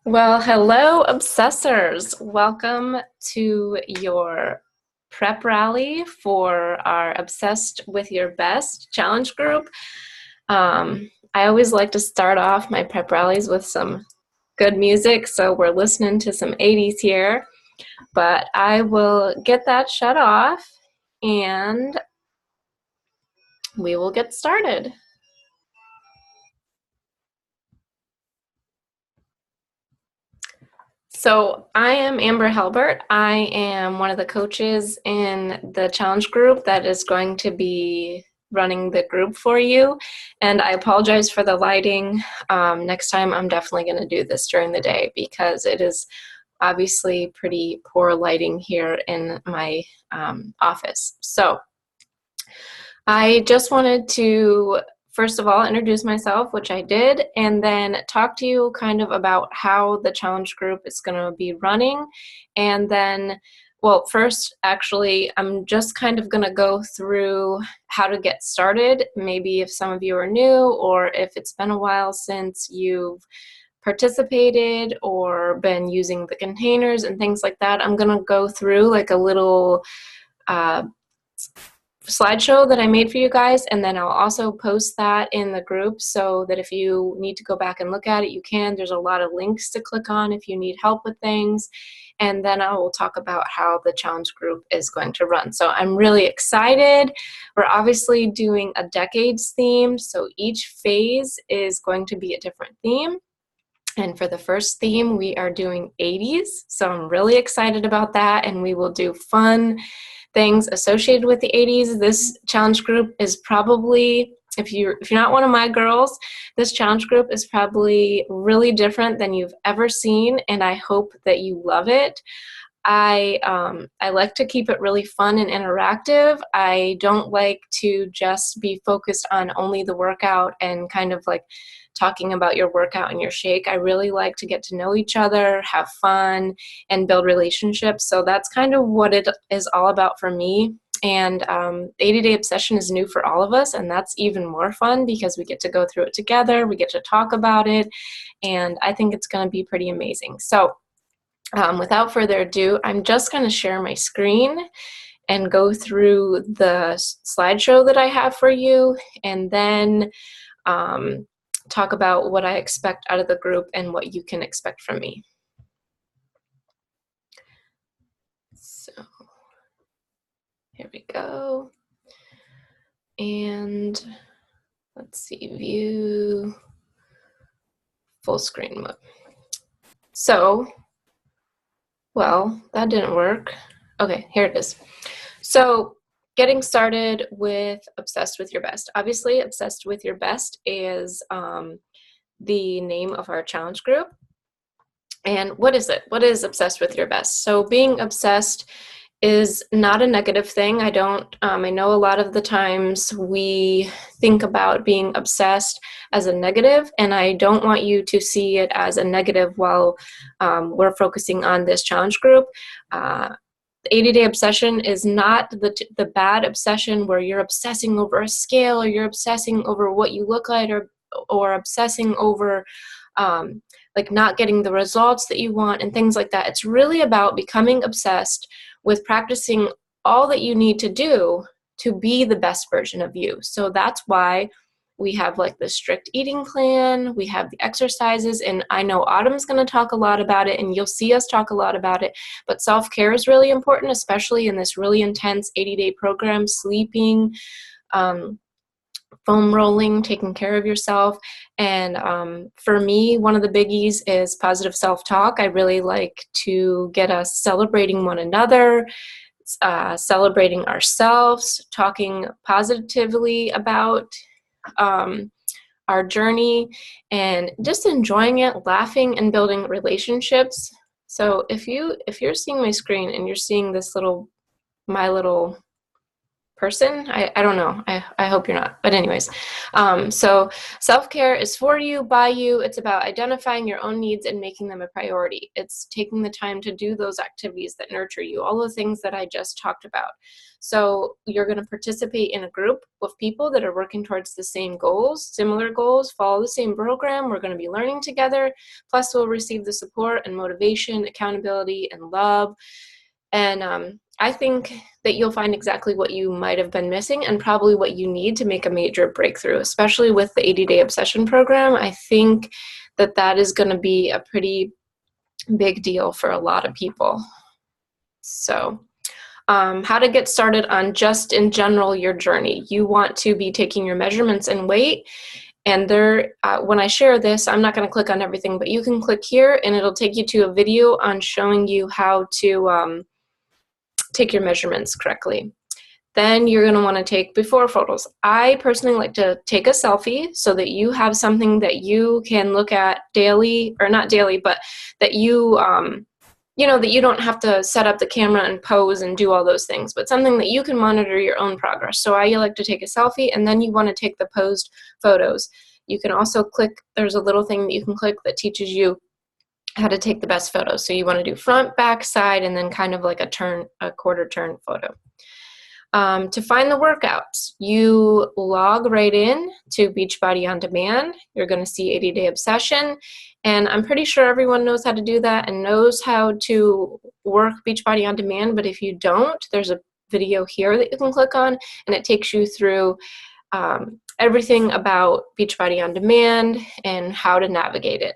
Well, hello, obsessors. Welcome to your prep rally for our Obsessed with Your Best challenge group. I always like to start off my prep rallies with some good music, so we're listening to some 80s here. But I will get that shut off and we will get started. So I am Amber Halbert. I am one of the coaches in the challenge group that is going to be running the group for you. And I apologize for the lighting. Next time I'm definitely going to do this during the day because it is obviously pretty poor lighting here in my office. So I just wanted to first of all introduce myself, which I did, and then talk to you kind of about how the challenge group is going to be running. And then, well, first, actually, I'm just kind of going to go through how to get started. Maybe if some of you are new or if it's been a while since you've participated or been using the containers and things like that, I'm going to go through like a little uh, slideshow that I made for you guys, and then I'll also post that in the group so that if you need to go back and look at it, you can. There's a lot of links to click on if you need help with things, and then I will talk about how the challenge group is going to run. So I'm really excited. We're obviously doing a decades theme, so each phase is going to be a different theme. And for the first theme, we are doing 80s. So I'm really excited about that. And we will do fun things associated with the 80s. This challenge group is probably, if you're not one of my girls, this challenge group is probably really different than you've ever seen. And I hope that you love it. I like to keep it really fun and interactive. I don't like to just be focused on only the workout and kind of like talking about your workout and your shake. I really like to get to know each other, have fun, and build relationships. So that's kind of what it is all about for me. And 80-Day Obsession is new for all of us, and that's even more fun because we get to go through it together, we get to talk about it, and I think it's going to be pretty amazing. So without further ado, I'm just going to share my screen and go through the slideshow that I have for you, and then talk about what I expect out of the group and what you can expect from me. So here we go. And let's see, view full screen mode. So, well, that didn't work. Okay, here it is. So getting started with Obsessed with Your Best. Obviously, Obsessed with Your Best is the name of our challenge group. And what is it? What is Obsessed with Your Best? So being obsessed is not a negative thing. I know a lot of the times we think about being obsessed as a negative, and I don't want you to see it as a negative while we're focusing on this challenge group. The 80-Day Obsession is not the bad obsession where you're obsessing over a scale or you're obsessing over what you look like or obsessing over like not getting the results that you want and things like that. It's really about becoming obsessed with practicing all that you need to do to be the best version of you. So that's why we have like the strict eating plan, we have the exercises, and I know Autumn's going to talk a lot about it, and you'll see us talk a lot about it, but self-care is really important, especially in this really intense 80-day program, sleeping, foam rolling, taking care of yourself. And for me, one of the biggies is positive self-talk. I really like to get us celebrating one another, celebrating ourselves, talking positively about our journey, and just enjoying it, laughing, and building relationships. So if you're seeing my screen and you're seeing this my little person. I don't know. I hope you're not. But anyways, so self-care is for you, by you. It's about identifying your own needs and making them a priority. It's taking the time to do those activities that nurture you, all the things that I just talked about. So you're going to participate in a group with people that are working towards the same goals, similar goals, follow the same program. We're going to be learning together. Plus, we'll receive the support and motivation, accountability, and love. And I think that you'll find exactly what you might have been missing and probably what you need to make a major breakthrough, especially with the 80-Day Obsession program. I think that that is going to be a pretty big deal for a lot of people. So how to get started on just in general your journey. You want to be taking your measurements and weight. And there, when I share this, I'm not going to click on everything, but you can click here and it'll take you to a video on showing you how to take your measurements correctly. Then you're going to want to take before photos. I personally like to take a selfie so that you have something that you can look at daily, or not daily, but that you, you know, that you don't have to set up the camera and pose and do all those things, but something that you can monitor your own progress. So I like to take a selfie, and then you want to take the posed photos. You can also click, there's a little thing that you can click that teaches you how to take the best photos. So you want to do front, back, side, and then kind of like a quarter turn photo. To find the workouts, you log right in to Beachbody On Demand. You're going to see 80-Day Obsession, and I'm pretty sure everyone knows how to do that and knows how to work Beachbody On Demand, but if you don't, there's a video here that you can click on, and it takes you through everything about Beachbody On Demand and how to navigate it.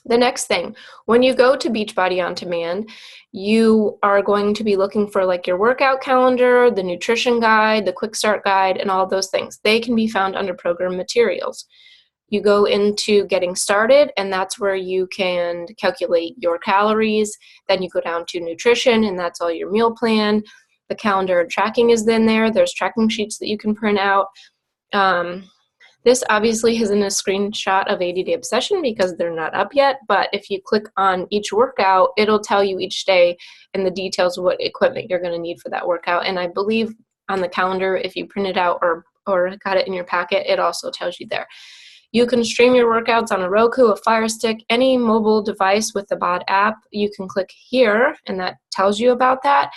The next thing, when you go to Beachbody On Demand, you are going to be looking for like your workout calendar, the nutrition guide, the quick start guide, and all those things. They can be found under program materials. You go into getting started, and that's where you can calculate your calories. Then you go down to nutrition, and that's all your meal plan. The calendar and tracking is in there. There's tracking sheets that you can print out. This obviously isn't a screenshot of 80-Day Obsession because they're not up yet, but if you click on each workout, it'll tell you each day and the details of what equipment you're going to need for that workout. And I believe on the calendar, if you print it out or got it in your packet, it also tells you there. You can stream your workouts on a Roku, a Fire Stick, any mobile device with the BOD app. You can click here, and that tells you about that.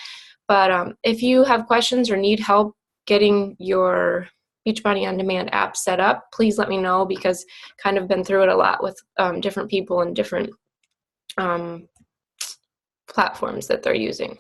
But if you have questions or need help getting your Beachbody On Demand app set up, please let me know, because kind of been through it a lot with different people and different platforms that they're using.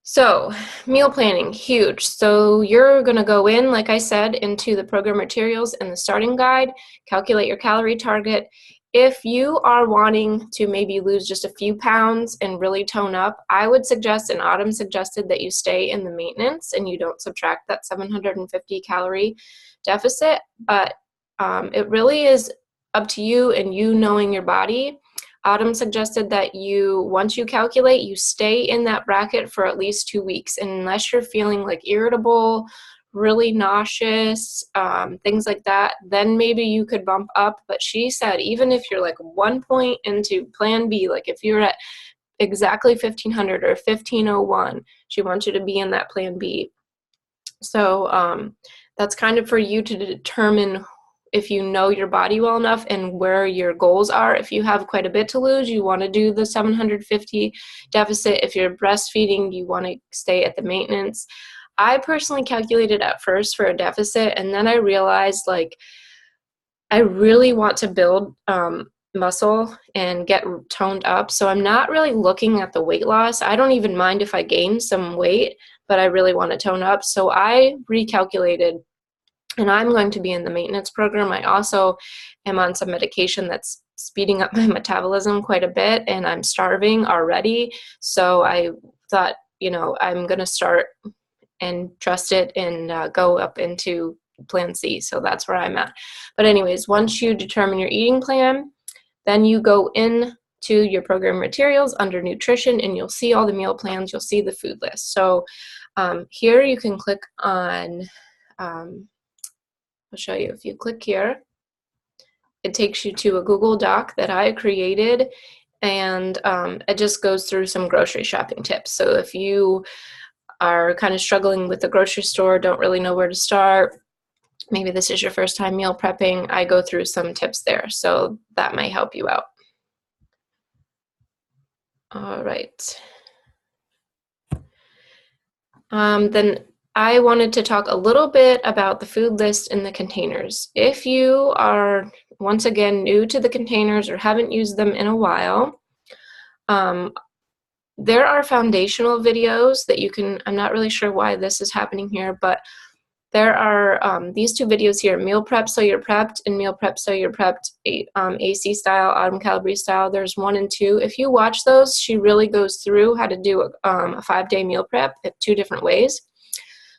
So meal planning, huge. So you're going to go in, like I said, into the program materials and the starting guide, calculate your calorie target. If you are wanting to maybe lose just a few pounds and really tone up, I would suggest, and Autumn suggested, that you stay in the maintenance and you don't subtract that 750 calorie deficit. But it really is up to you and you knowing your body. Autumn suggested that once you calculate, you stay in that bracket for at least 2 weeks. And unless you're feeling like irritable, really nauseous, things like that, then maybe you could bump up. But she said even if you're like 1 point into plan B, like if you're at exactly 1500 or 1501, she wants you to be in that plan B. So that's kind of for you to determine if you know your body well enough and where your goals are. If you have quite a bit to lose, you want to do the 750 deficit. If you're breastfeeding, you want to stay at the maintenance. I personally calculated at first for a deficit, and then I realized like I really want to build muscle and get toned up. So I'm not really looking at the weight loss. I don't even mind if I gain some weight, but I really want to tone up. So I recalculated, and I'm going to be in the maintenance program. I also am on some medication that's speeding up my metabolism quite a bit, and I'm starving already. So I thought, I'm going to start and trust it and go up into plan C. So that's where I'm at. But anyways, once you determine your eating plan, then you go in to your program materials under nutrition, and you'll see all the meal plans. You'll see the food list. So here you can click on, I'll show you. If you click here, it takes you to a Google Doc that I created, and it just goes through some grocery shopping tips. So if you are kind of struggling with the grocery store, don't really know where to start, maybe this is your first time meal prepping, I go through some tips there, so that might help you out. All right. Then I wanted to talk a little bit about the food list and the containers. If you are, once again, new to the containers or haven't used them in a while, there are foundational videos that you can, I'm not really sure why this is happening here, but there are these two videos here, Meal Prep So You're Prepped and Meal Prep So You're Prepped AC style, Autumn Calabrese style. There's 1 and 2. If you watch those, she really goes through how to do a 5-day meal prep at 2 different ways.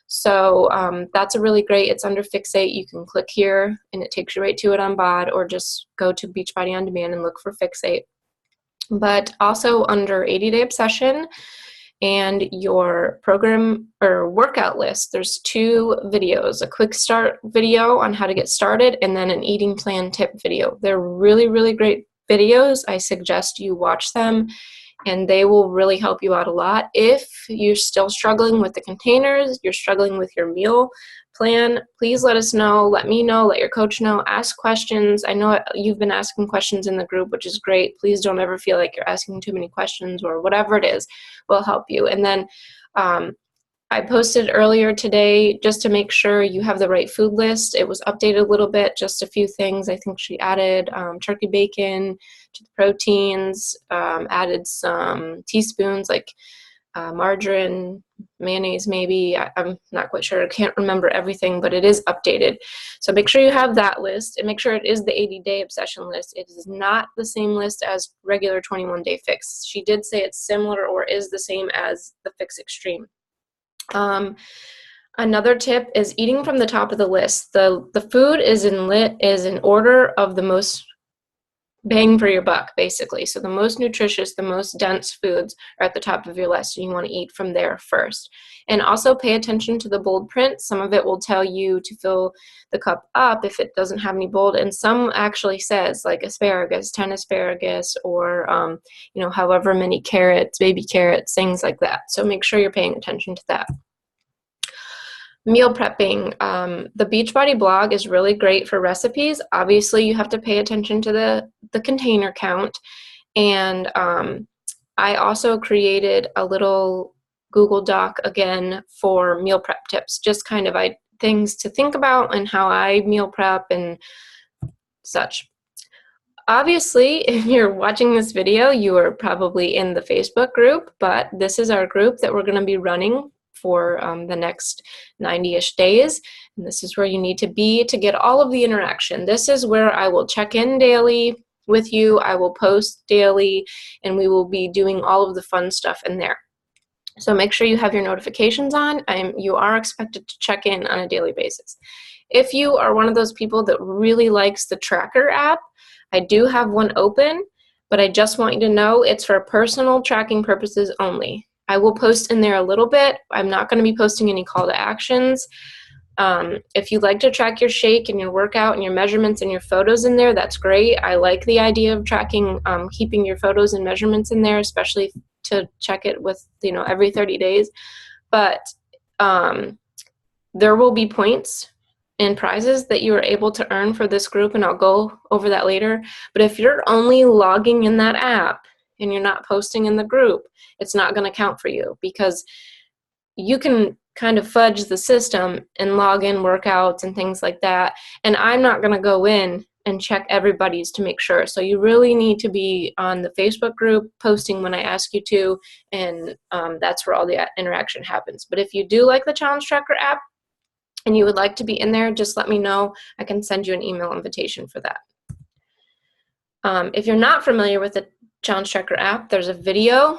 So that's a really great, it's under Fixate. You can click here and it takes you right to it on BOD, or just go to Beachbody On Demand and look for Fixate. But also under 80-Day Obsession and your program or workout list, there's 2 videos, a quick start video on how to get started and then an eating plan tip video. They're really, really great videos. I suggest you watch them and they will really help you out a lot. If you're still struggling with the containers, you're struggling with your meal plan, please let us know, let me know, let your coach know, ask questions. I know you've been asking questions in the group, which is great. Please don't ever feel like you're asking too many questions, or whatever it is will help you. And then I posted earlier today just to make sure you have the right food list. It was updated a little bit, just a few things. I think she added turkey bacon to the proteins, added some teaspoons like margarine, mayonnaise maybe. I'm not quite sure. I can't remember everything, but it is updated. So make sure you have that list and make sure it is the 80-Day Obsession list. It is not the same list as regular 21-Day Fix. She did say it's similar or is the same as the Fix Extreme. Another tip is eating from the top of the list. The food is in order of the most bang for your buck, basically. So the most nutritious, the most dense foods are at the top of your list, and you want to eat from there first. And also pay attention to the bold print. Some of it will tell you to fill the cup up if it doesn't have any bold, and some actually says like asparagus, 10 asparagus, or however many carrots, baby carrots, things like that. So make sure you're paying attention to that. Meal prepping. The Beachbody blog is really great for recipes. Obviously, you have to pay attention to the container count. And I also created a little Google Doc again for meal prep tips, just kind of things to think about and how I meal prep and such. Obviously, if you're watching this video, you are probably in the Facebook group, but this is our group that we're going to be running for the next 90-ish days. And this is where you need to be to get all of the interaction. This is where I will check in daily with you. I will post daily, and we will be doing all of the fun stuff in there. So make sure you have your notifications on. You are expected to check in on a daily basis. If you are one of those people that really likes the Tracker app, I do have one open, but I just want you to know it's for personal tracking purposes only. I will post in there a little bit. I'm not going to be posting any call to actions. If you like to track your shake and your workout and your measurements and your photos in there, that's great. I like the idea of tracking, keeping your photos and measurements in there, especially to check it with, every 30 days. But there will be points and prizes that you are able to earn for this group, and I'll go over that later. But if you're only logging in that app and you're not posting in the group, it's not going to count for you, because you can kind of fudge the system and log in workouts and things like that. And I'm not going to go in and check everybody's to make sure. So you really need to be on the Facebook group posting when I ask you to, and that's where all the interaction happens. But if you do like the Challenge Tracker app and you would like to be in there, just let me know. I can send you an email invitation for that. If you're not familiar with the Challenge Tracker app, there's a video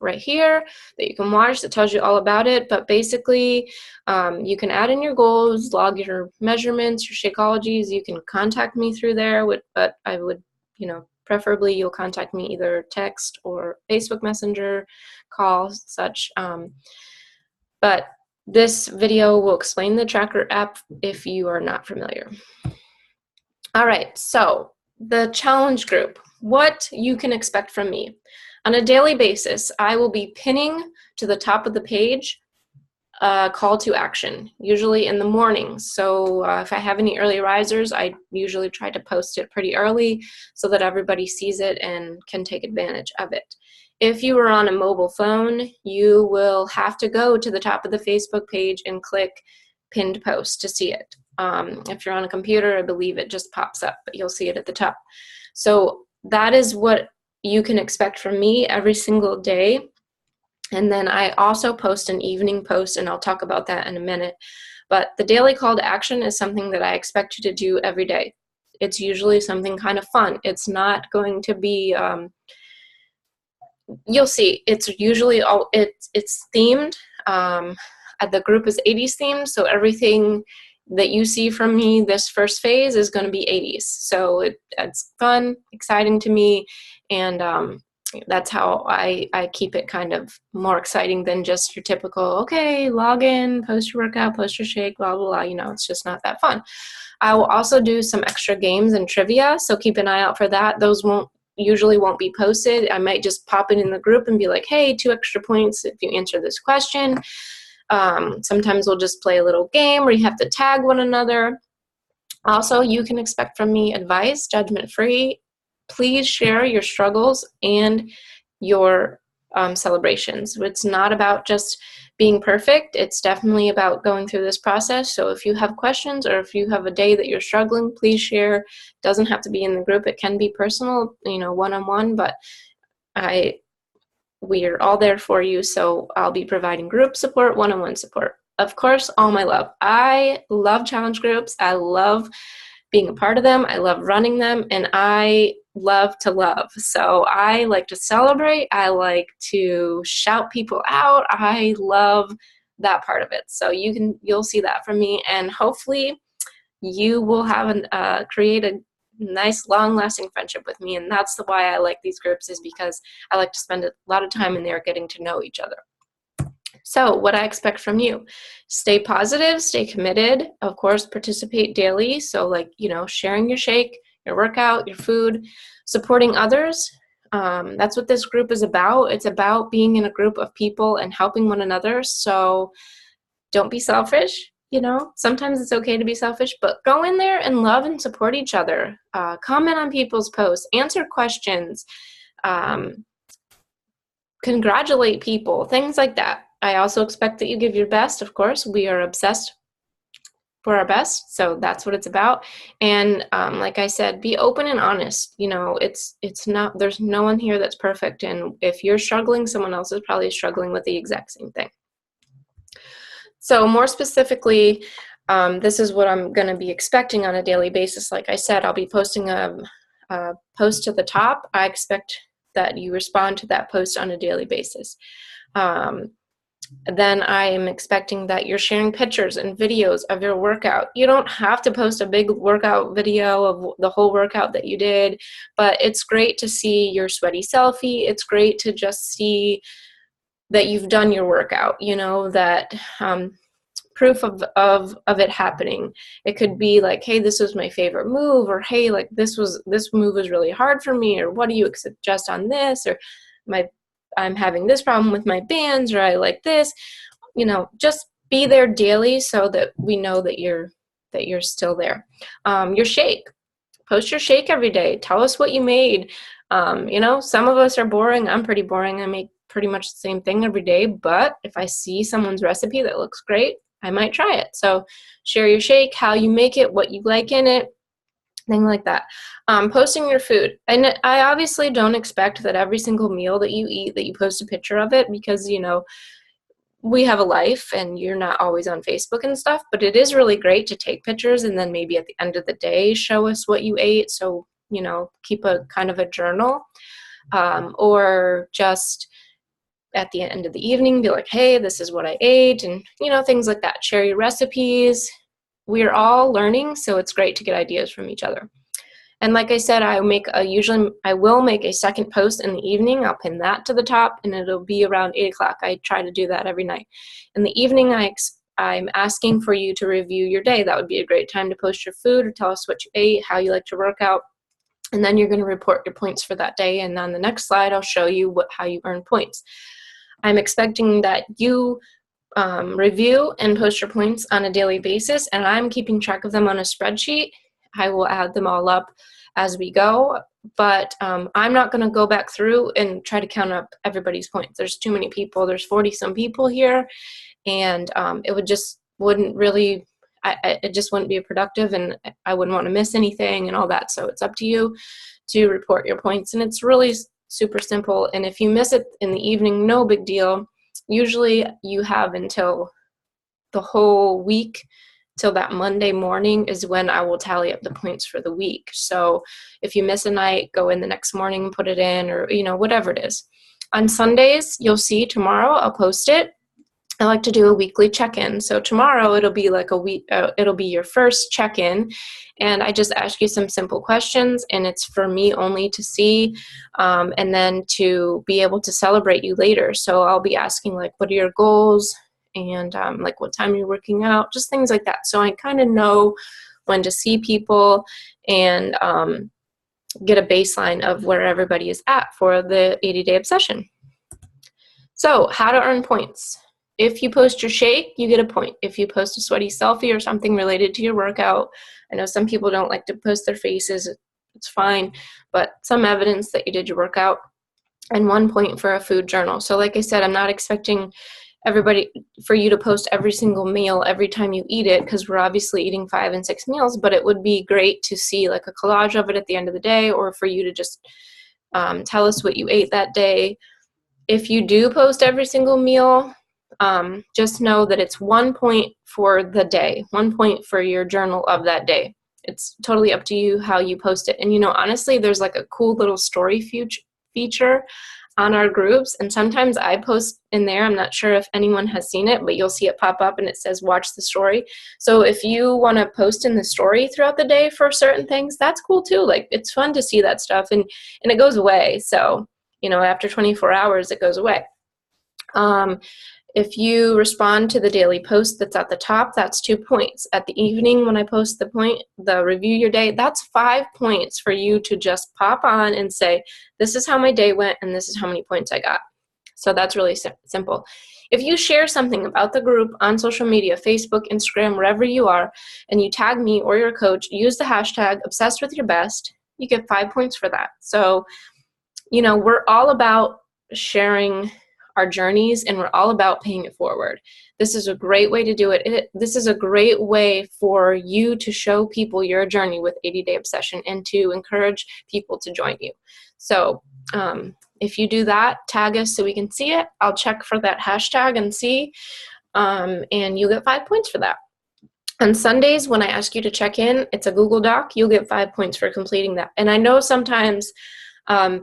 right here that you can watch that tells you all about it. But basically, you can add in your goals, log your measurements, your Shakeologies. You can contact me through there, but I would, preferably you'll contact me either text or Facebook Messenger, call, such. But this video will explain the Tracker app if you are not familiar. All right, so the challenge group, what you can expect from me. On a daily basis, I will be pinning to the top of the page a call to action, usually in the morning. So if I have any early risers, I usually try to post it pretty early so that everybody sees it and can take advantage of it. If you are on a mobile phone, you will have to go to the top of the Facebook page and click pinned post to see it. If you're on a computer, I believe it just pops up, but you'll see it at the top. So that is what you can expect from me every single day. And then I also post an evening post, and I'll talk about that in a minute. But the daily call to action is something that I expect you to do every day. It's usually something kind of fun. It's not going to be, you'll see, it's usually it's themed. The group is 80s themed, so everything that you see from me this first phase is going to be 80s. So it's fun, exciting to me, and that's how I keep it kind of more exciting than just your typical, okay, log in, post your workout, post your shake, blah, blah, blah. You know, it's just not that fun. I will also do some extra games and trivia, so keep an eye out for that. Those usually won't be posted. I might just pop it in the group and be like, hey, 2 extra points if you answer this question. Sometimes we'll just play a little game where you have to tag one another. Also, you can expect from me advice, judgment-free. Please share your struggles and your celebrations. It's not about just being perfect. It's definitely about going through this process. So if you have questions or if you have a day that you're struggling, please share. It doesn't have to be in the group. It can be personal, one-on-one, but we are all there for you. So I'll be providing group support, one-on-one support. Of course, all my love. I love challenge groups. I love being a part of them. I love running them, and I love to love. So I like to celebrate. I like to shout people out. I love that part of it. So you'll see that from me, and hopefully you will have create a nice long-lasting friendship with me. And that's why I like these groups, is because I like to spend a lot of time in there getting to know each other. So what I expect from you: stay positive, stay committed, of course, participate daily. So sharing your shake, your workout, your food, supporting others. That's what this group is about. It's about being in a group of people and helping one another. So don't be selfish. Sometimes it's okay to be selfish, but go in there and love and support each other. Comment on people's posts, answer questions, congratulate people, things like that. I also expect that you give your best. Of course, we are obsessed for our best, so that's what it's about. And like I said, be open and honest. It's not, there's no one here that's perfect, and if you're struggling, someone else is probably struggling with the exact same thing. So more specifically, this is what I'm going to be expecting on a daily basis. Like I said, I'll be posting a post to the top. I expect that you respond to that post on a daily basis. Then I am expecting that you're sharing pictures and videos of your workout. You don't have to post a big workout video of the whole workout that you did, but it's great to see your sweaty selfie. It's great to just see that you've done your workout, that proof of it happening. It could be like, hey, this was my favorite move, or hey, like this move was really hard for me, or what do you suggest on this, or I'm having this problem with my bands, or I like this. Just be there daily so that we know that you're still there. Your shake. Post your shake every day. Tell us what you made. Some of us are boring. I'm pretty boring. I make pretty much the same thing every day, but if I see someone's recipe that looks great, I might try it. So share your shake, how you make it, what you like in it, thing like that. Posting your food. And I obviously don't expect that every single meal that you eat that you post a picture of it, because, we have a life and you're not always on Facebook and stuff, but it is really great to take pictures and then maybe at the end of the day show us what you ate. So, keep a kind of a journal, or just at the end of the evening be like, hey, this is what I ate, and things like that. Share your recipes. We're all learning, so it's great to get ideas from each other. And like I said, I will make a second post in the evening. I'll pin that to the top, and it'll be around 8 o'clock. I try to do that every night. In the evening, I'm asking for you to review your day. That would be a great time to post your food or tell us what you ate, how you like to work out. And then you're going to report your points for that day. And on the next slide, I'll show you how you earn points. I'm expecting that you review and post your points on a daily basis, and I'm keeping track of them on a spreadsheet. I will add them all up as we go, but I'm not going to go back through and try to count up everybody's points. There's too many people. There's 40 some people here, and it just wouldn't be productive, and I wouldn't want to miss anything and all that. So it's up to you to report your points, and it's really super simple. And if you miss it in the evening, no big deal. Usually you have until the whole week, till that Monday morning is when I will tally up the points for the week. So if you miss a night, go in the next morning and put it in, or whatever it is. On Sundays, you'll see tomorrow I'll post it. I like to do a weekly check-in. So tomorrow it'll be like it'll be your first check-in, and I just ask you some simple questions, and it's for me only to see, and then to be able to celebrate you later. So I'll be asking like, what are your goals, and like what time you're working out, just things like that. So I kind of know when to see people and get a baseline of where everybody is at for the 80-day obsession. So how to earn points. If you post your shake, you get a point. If you post a sweaty selfie or something related to your workout, I know some people don't like to post their faces, it's fine, but some evidence that you did your workout, and 1 point for a food journal. So like I said, I'm not expecting for you to post every single meal every time you eat it, because we're obviously eating 5 and 6 meals, but it would be great to see like a collage of it at the end of the day, or for you to just tell us what you ate that day. If you do post every single meal, just know that it's 1 point for the day, 1 point for your journal of that day. It's totally up to you how you post it. And honestly, there's like a cool little story feature on our groups, and sometimes I post in there. I'm not sure if anyone has seen it, but you'll see it pop up and it says watch the story. So if you want to post in the story throughout the day for certain things, that's cool too. Like, it's fun to see that stuff, and it goes away. So after 24 hours it goes away. If you respond to the daily post that's at the top, that's 2 points. At the evening, when I post the review your day, that's 5 points for you to just pop on and say, this is how my day went and this is how many points I got. So that's really simple. If you share something about the group on social media, Facebook, Instagram, wherever you are, and you tag me or your coach, use the hashtag #ObsessedWithYourBest, you get 5 points for that. So, we're all about sharing our journeys, and we're all about paying it forward. This is a great way to do it. This is a great way for you to show people your journey with 80-Day Obsession and to encourage people to join you. So if you do that, tag us so we can see it. I'll check for that hashtag and see, and you'll get 5 points for that. On Sundays, when I ask you to check in, it's a Google Doc. You'll get 5 points for completing that. And I know sometimes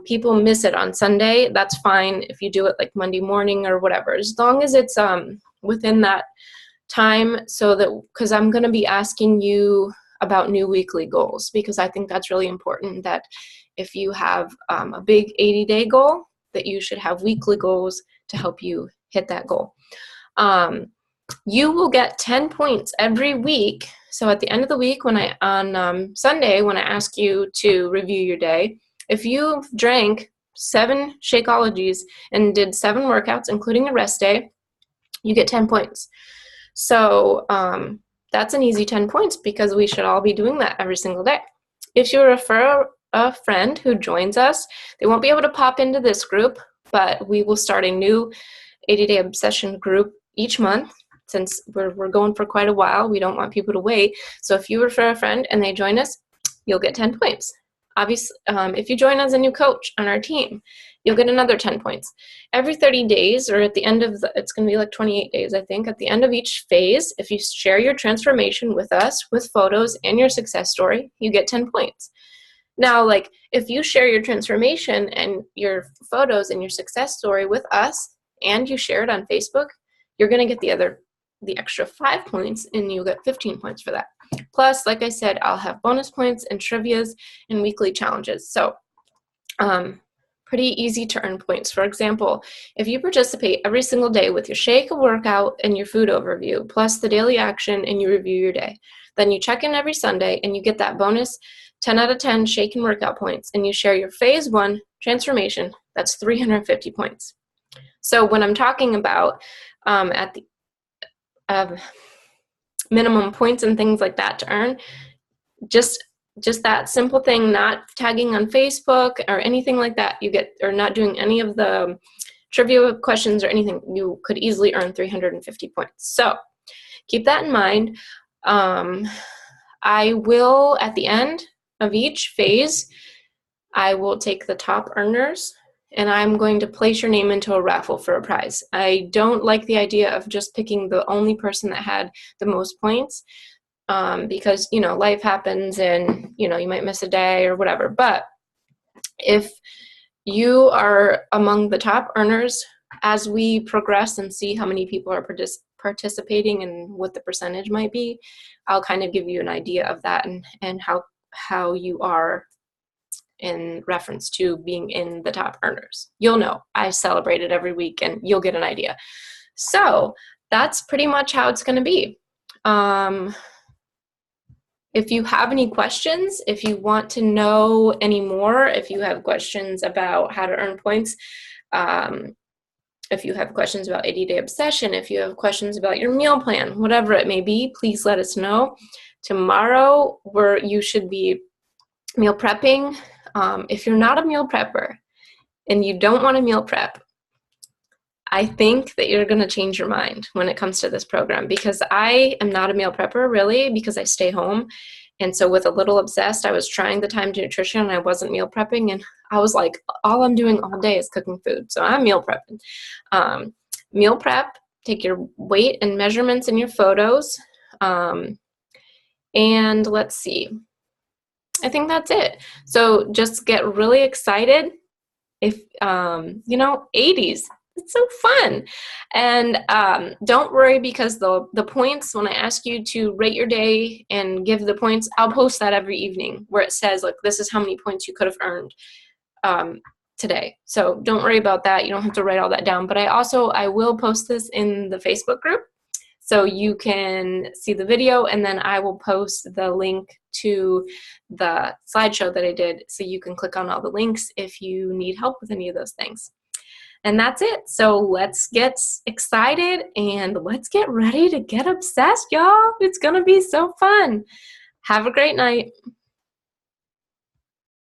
people miss it on Sunday. That's fine if you do it like Monday morning or whatever, as long as it's within that time, because I'm going to be asking you about new weekly goals, because I think that's really important, that if you have a big 80-day goal, that you should have weekly goals to help you hit that goal. You will get 10 points every week. So at the end of the week, on Sunday, when I ask you to review your day, if you drank 7 Shakeologies and did 7 workouts, including a rest day, you get 10 points. So that's an easy 10 points, because we should all be doing that every single day. If you refer a friend who joins us, they won't be able to pop into this group, but we will start a new 80-Day Obsession group each month. Since we're going for quite a while, we don't want people to wait. So if you refer a friend and they join us, you'll get 10 points. Obviously, if you join as a new coach on our team, you'll get another 10 points. Every 30 days, or at the end of it's going to be like 28 days, I think, at the end of each phase, if you share your transformation with us, with photos and your success story, you get 10 points. Now, like, if you share your transformation and your photos and your success story with us, and you share it on Facebook, you're going to get the extra 5 points, and you get 15 points for that. Plus, like I said, I'll have bonus points and trivias and weekly challenges. So pretty easy to earn points. For example, if you participate every single day with your shake, a workout, and your food overview, plus the daily action, and you review your day, then you check in every Sunday and you get that bonus 10 out of 10 shake and workout points, and you share your phase 1 transformation, that's 350 points. So when I'm talking about minimum points and things like that to earn. Just that simple thing, not tagging on Facebook or anything like that, you get, or not doing any of the trivia questions or anything, you could easily earn 350 points. So keep that in mind. I will, at the end of each phase, I will take the top earners and I'm going to place your name into a raffle for a prize. I don't like the idea of just picking the only person that had the most points, because, you know, life happens and, you know, you might miss a day or whatever. But if you are among the top earners, as we progress and see how many people are participating and what the percentage might be, I'll kind of give you an idea of that and how you are in reference to being in the top earners. You'll know. I celebrate it every week and you'll get an idea. So that's pretty much how it's going to be. If you have any questions, if you want to know any more, if you have questions about how to earn points, if you have questions about 80-day obsession, if you have questions about your meal plan, whatever it may be, please let us know. Tomorrow, you should be meal prepping. If you're not a meal prepper and you don't want to meal prep, I think that you're going to change your mind when it comes to this program, because I am not a meal prepper really, because I stay home. And so with A Little Obsessed, I was trying the Time to Nutrition and I wasn't meal prepping. And I was like, all I'm doing all day is cooking food. So I'm meal prepping. Meal prep, take your weight and measurements in your photos. And let's see. I think that's it. So just get really excited. If, 80s. It's so fun. And don't worry, because the points, when I ask you to rate your day and give the points, I'll post that every evening where it says, like, this is how many points you could have earned today. So don't worry about that. You don't have to write all that down. But I will post this in the Facebook group so you can see the video, and then I will post the link to the slideshow that I did so you can click on all the links if you need help with any of those things. And that's it. So let's get excited and let's get ready to get obsessed, y'all. It's going to be so fun. Have a great night.